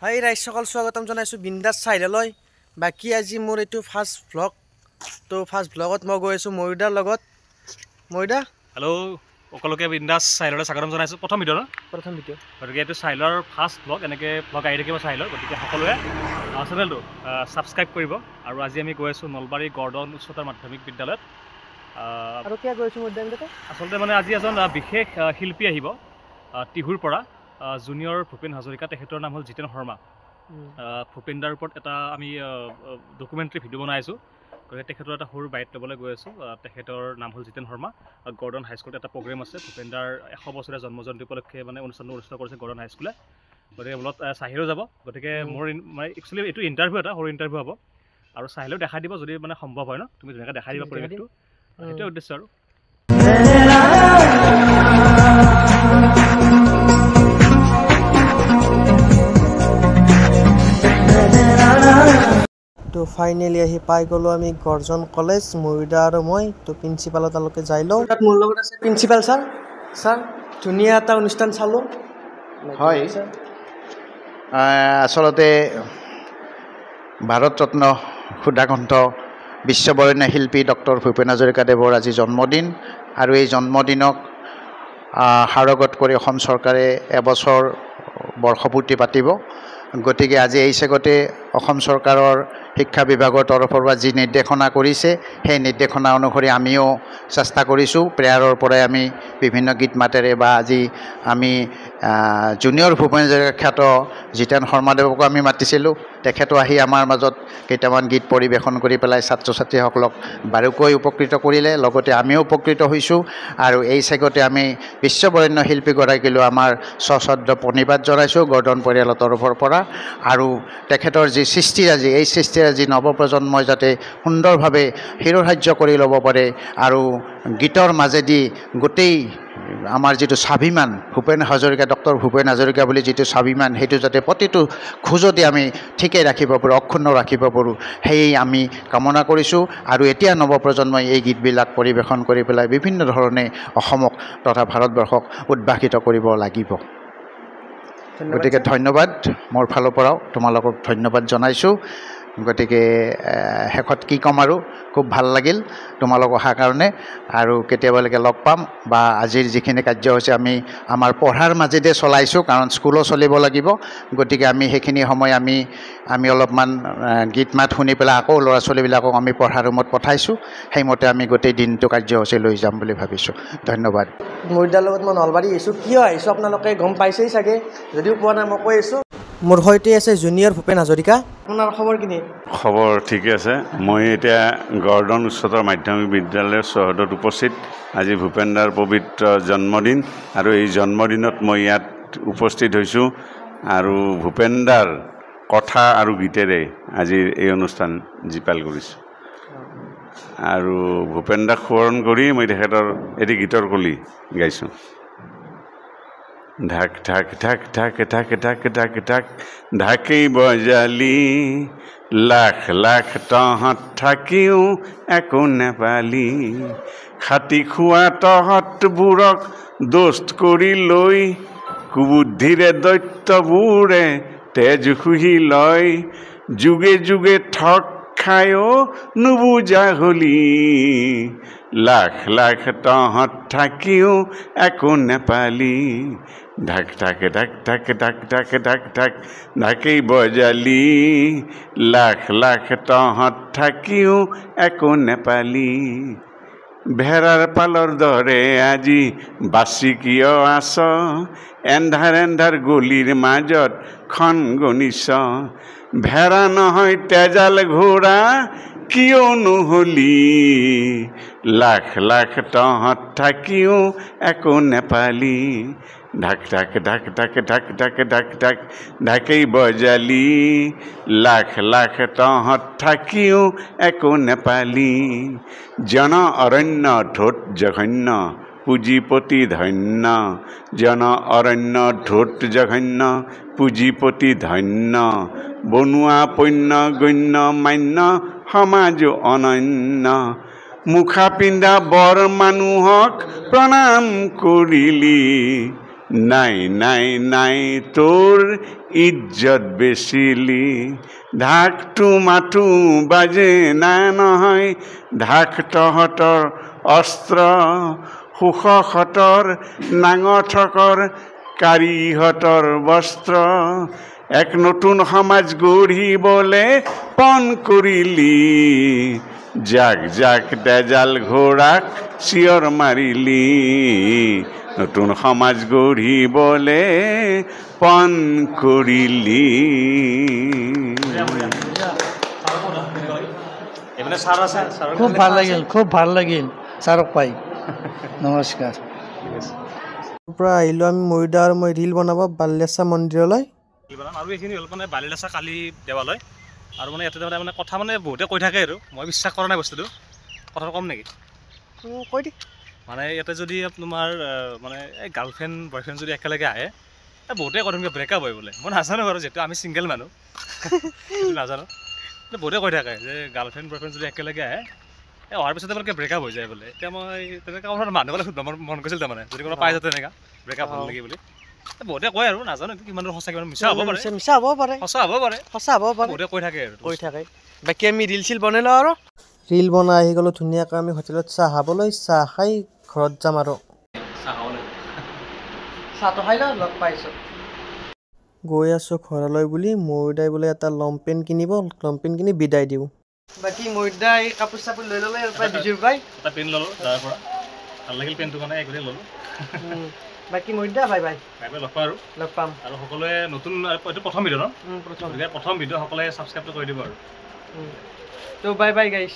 হাই ৰাইজ সকল স্বাগতম জনাইছোঁ বিন্দাছ চাইললৈ। বাকী আজি মোৰ এইটো ফাৰ্ষ্ট ভ্লগ। তো ফাৰ্ষ্ট ভ্লগত মই গৈ আছোঁ ময়ূৰদাৰ লগত। ময়ূৰদা হেল্ল' সকলোকে বিন্দাছ চাইললৈ স্বাগতম জনাইছোঁ। প্ৰথম ভিডিঅ' গতিকে এইটো চাইলৰ ফাৰ্ষ্ট ভ্লগ, এনেকৈ ভ্লগ আহি থাকিব চাইলৰ। গতিকে সকলোৱে চেনেলটো ছাবস্ক্ৰাইব কৰিব। আৰু আজি আমি গৈ আছোঁ নলবাৰী গৰ্ডন উচ্চতৰ মাধ্যমিক বিদ্যালয়ত। আৰু কিয় গৈছোঁ আচলতে মানে আজি এজন বিশেষ শিল্পী আহিব টিহুৰ পৰা, জুনিয়ৰ ভূপেন হাজৰিকা। তেখেতৰ নাম হ'ল জিতেন শৰ্মা। ভূপেন দাৰ ওপৰত এটা আমি ডকুমেণ্টাৰী ভিডিঅ' বনাই আছোঁ। গতিকে তেখেতৰ এটা সৰু বাইট ল'বলৈ গৈ আছোঁ। তেখেতৰ নাম হ'ল জিতেন শৰ্মা। গৰ্ডন হাইস্কুলত এটা প্ৰগ্ৰেম আছে, ভূপেন দাৰ 100 বছৰীয়া জন্মজয়ন্তী উপলক্ষে মানে অনুষ্ঠানটো অনুষ্ঠিত কৰিছে গৰ্ডন হাইস্কুলে। গতিকে মূলত চাহিলেও যাব। গতিকে মোৰ মানে একচুৱেলি এইটো ইণ্টাৰভিউ, এটা সৰু ইণ্টাৰভিউ হ'ব। আৰু চাহিলেও দেখাই দিব যদি মানে সম্ভৱ হয় ন, তুমি ধুনীয়াকৈ দেখাই দিবা পৰিৱেশটো। সেইটোৱে উদ্দেশ্য আৰু। তো ফাইনেলি আহি পাই গ'লোঁ আমি গৰ্জন কলেজ, ময়ূৰদা আৰু মই। তো প্ৰিন্সিপালৰ তালৈকে যাই লওঁ। তাত মোৰ লগত আছে প্ৰিন্সিপাল ছাৰ। ছাৰ ধুনীয়া এটা অনুষ্ঠান চালোঁ। হয়, আচলতে ভাৰতৰত্ন সুধাকণ্ঠ বিশ্ববৰেণ্য শিল্পী ডক্টৰ ভূপেন হাজৰিকাদেৱৰ আজি জন্মদিন। আৰু এই জন্মদিনক সাৰোগত কৰি অসম চৰকাৰে এবছৰ বৰ্ষপূৰ্তি পাতিব। গতিকে আজি এই চেগতে অসম চৰকাৰৰ শিক্ষা বিভাগৰ তৰফৰ পৰা যি নিৰ্দেশনা কৰিছে, সেই নিৰ্দেশনা অনুসৰি আমিও চেষ্টা কৰিছোঁ। প্ৰেয়াৰৰ পৰাই আমি বিভিন্ন গীত মাতেৰে বা আজি আমি জুনিয়ৰ ভূপেন হাজৰিকা খ্যাত জিতেন শৰ্মাদেৱকো আমি মাতিছিলোঁ। তেখেতো আহি আমাৰ মাজত কেইটামান গীত পৰিৱেশন কৰি পেলাই ছাত্ৰ ছাত্ৰীসকলক বাৰুকৈ উপকৃত কৰিলে, লগতে আমিও উপকৃত হৈছোঁ। আৰু এই চেগতে আমি বিশ্ববৰেণ্য শিল্পীগৰাকীলৈ আমাৰ সশ্ৰদ্ধ প্ৰণিপাত জনাইছোঁ গৰ্ডন পৰিয়ালৰ তৰফৰ পৰা। আৰু তেখেতৰ যি সৃষ্টিৰাজি, এই সৃষ্টিৰাজি নৱপ্ৰজন্মই যাতে সুন্দৰভাৱে শিৰোধাৰ্য কৰি ল'ব পাৰে আৰু গীতৰ মাজেদি গোটেই আমাৰ যিটো স্বাভিমান, ভূপেন হাজৰিকা, ডক্টৰ ভূপেন হাজৰিকা বুলি যিটো স্বাভিমান, সেইটো যাতে প্ৰতিটো খোজতে আমি ঠিকে ৰাখিব পাৰোঁ, অক্ষুণ্ণ ৰাখিব পাৰোঁ, সেয়ে আমি কামনা কৰিছোঁ। আৰু এতিয়া নৱপ্ৰজন্মই এই গীতবিলাক পৰিৱেশন কৰি পেলাই বিভিন্ন ধৰণে অসমক তথা ভাৰতবৰ্ষক উদ্ভাসিত কৰিব লাগিব। গতিকে ধন্যবাদ মোৰ ফালৰ পৰাও তোমালোকক ধন্যবাদ জনাইছোঁ। গতিকে শেষত কি ক'ম আৰু, খুব ভাল লাগিল তোমালোক অহাৰ কাৰণে। আৰু কেতিয়াবালৈকে লগ পাম, বা আজিৰ যিখিনি কাৰ্য হৈছে আমি আমাৰ পঢ়াৰ মাজেদি চলাইছোঁ, কাৰণ স্কুলো চলিব লাগিব। গতিকে আমি সেইখিনি সময় আমি অলপমান গীত মাত শুনি পেলাই আকৌ ল'ৰা ছোৱালীবিলাকক আমি পঢ়াৰ ৰুমত পঠাইছোঁ। সেইমতে আমি গোটেই দিনটো কাৰ্যসূচী লৈ যাম বুলি ভাবিছোঁ। ধন্যবাদ। ময়ূৰদাৰ লগত মই নলবাৰী আহিছোঁ। কিয় আহিছোঁ আপোনালোকে গম পাইছেই চাগে, যদিও পোৱা নাই মই কৈ আছোঁ। মোৰ সৈতে আছে জুনিয়ৰ ভূপেন হাজৰিকা। আপোনাৰ খবৰ কিনি? খবৰ ঠিকে আছে। মই এতিয়া গৰ্ডন উচ্চতৰ মাধ্যমিক বিদ্যালয়ৰ চৌহদত উপস্থিত। আজি ভূপেন দাৰ পবিত্ৰ জন্মদিন, আৰু এই জন্মদিনত মই ইয়াত উপস্থিত হৈছোঁ। আৰু ভূপেন দাৰ কথা আৰু গীতেৰে আজিৰ এই অনুষ্ঠান জীপাল কৰিছোঁ। আৰু ভূপেন দাক সোঁৱৰণ কৰি মই তেখেতৰ এটি গীতৰ কলি গাইছোঁ। ঢাক ঢাক ঢাক ঢাক ঢাক ঢাক ঢাক ঢাক ঢাকেই বজালি, লাখ লাখ তহঁত থাকিও একো নেপালি, খাটি খোৱা তহঁতবোৰক দোষ্ট কৰি লৈ, কুবুদ্ধিৰে দৈত্যবোৰে তেজ শুহি লয়, যুগে যুগে ঠগ খায়ো নুবুজা হলি, লাখ লাখ তহঁত থাকিও একো নেপালি, ঢাক ঢাক ঢাক ঢাক ঢাক ঢাক ঢাক ঢাক ঢাকেই বজালি, লাখ লাখ তহঁত থাকিও একো নেপালি, ভেড়াৰ পালৰ দৰে আজি বাচি কিয় আছ, এন্ধাৰ এন্ধাৰ গলিৰ মাজত খন গণিছ, ভেড়া নহয় তেজাল ঘোঁৰা কিয় নহলি, লাখ লাখ তহঁত থাকিও একো নেপালি, ঢাক ঢাক ঢাক ঢাক ঢাক ঢাক ঢাক ঢাক ঢাকেই বজালি, লাখ লাখ তহঁত থাকিও একো নেপালি, জন অৰণ্য ঠোঁট জঘন্য পুঁজিপতি ধন্য, জন অৰণ্য ঠোঁট জঘন্য পুঁজিপতি ধন্য, বনোৱা পণ্য গণ্য মান্য সমাজ অনন্য, মুখা পিন্ধা বৰ মানুহক প্ৰণাম কৰিলি, নাই নাই নাই তোৰ ইজ্জত বেচিলি ঢাকটো মাথো বাজে না নহয় ঢাক তহঁতৰ অস্ত্ৰ সুখহঁতৰ নাঙঠকৰ কাৰিহঁতৰ বস্ত্ৰ এক নতুন সমাজ গঢ়িবলৈ পণ কৰিলি জাক জাক তেজাল ঘোঁৰাক চিঞৰ মাৰিলি নতুন সমাজ গঢ়িবলৈ পণ কৰিলি খুব ভাল লাগিল ছাৰক পাই নমস্কাৰ পৰা আহিলোঁ আমি মৰিদা আৰু মই ৰিল বনাব বাল্যেশ্বৰ মন্দিৰলৈ আৰু এইখিনি হ'ল মানে বালিলেচা কালি দেৱালয় আৰু মানে ইয়াতে মানে কথা মানে বহুতে কৈ থাকে আৰু মই বিশ্বাস কৰা নাই বস্তুটো কথাটো কম নেকি কৈ দি মানে ইয়াতে যদি তোমাৰ মানে এই গাৰ্লফ্ৰেণ্ড বয়ফ্ৰেণ্ড যদি একেলগে আহে বহুতে কৈ থাকে ব্ৰেকআপ হয় বোলে মই নাজানো বাৰু যিহেতু আমি ছিংগল মানুহ নাজানো বহুতে কৈ থাকে যে গাৰ্লফ্ৰেণ্ড বয়ফ্ৰেণ্ড যদি একেলগে আহে অহাৰ পিছতে মানে ব্ৰেকআপ হৈ যায় বোলে এতিয়া মই তেনেকুৱা কথা মানুহবিলাক সুধিব মন গৈছিল তাৰমানে যদি কোনোবা পাই যাতে তেনেকুৱা ব্ৰেকআপ হ'ল নেকি বুলি বহুতে কয় আৰু নাজানো কিমান সঁচা কিমান মিছা হ'ব পাৰে মিছা হ'ব পাৰে সঁচা হ'ব পাৰে বহুতে কৈ থাকে আৰু কৈ থাকে বাকী আমি ৰিল চিল বনাই লওঁ আৰু ৰিল বনাই আহি গ'লোঁ ধুনীয়াকৈ আমি হোটেলত চাহ খাবলৈ চাহ খাই ঘৰত যাম আৰু চাহটো খাই লওঁ লগ পাইছোঁ গৈ আছোঁ ঘৰলৈ বুলি মৰিদাই বোলে এটা লংপেণ্ট কিনিব লংপেণ্ট কিনি বিদায় দিওঁ বাকী মৰিদা এই কাপোৰ চাপোৰ লৈ ল'লে বিজুৰ পাই এটা পেণ্ট ল'লোঁ তাৰ পৰা ভাল লাগিল পেণ্টটো মানে একোৱেই ল'লোঁ বাকী মৰিদা বাই বাই লগ পাওঁ আৰু লগ পাম আৰু সকলোৱে নতুন এইটো প্ৰথম ভিডিঅ' ন প্ৰথম ভিডিঅ' সকলোৱে ছাবস্ক্ৰাইবটো কৰি দিব আৰু তো বাই বাই গাইছ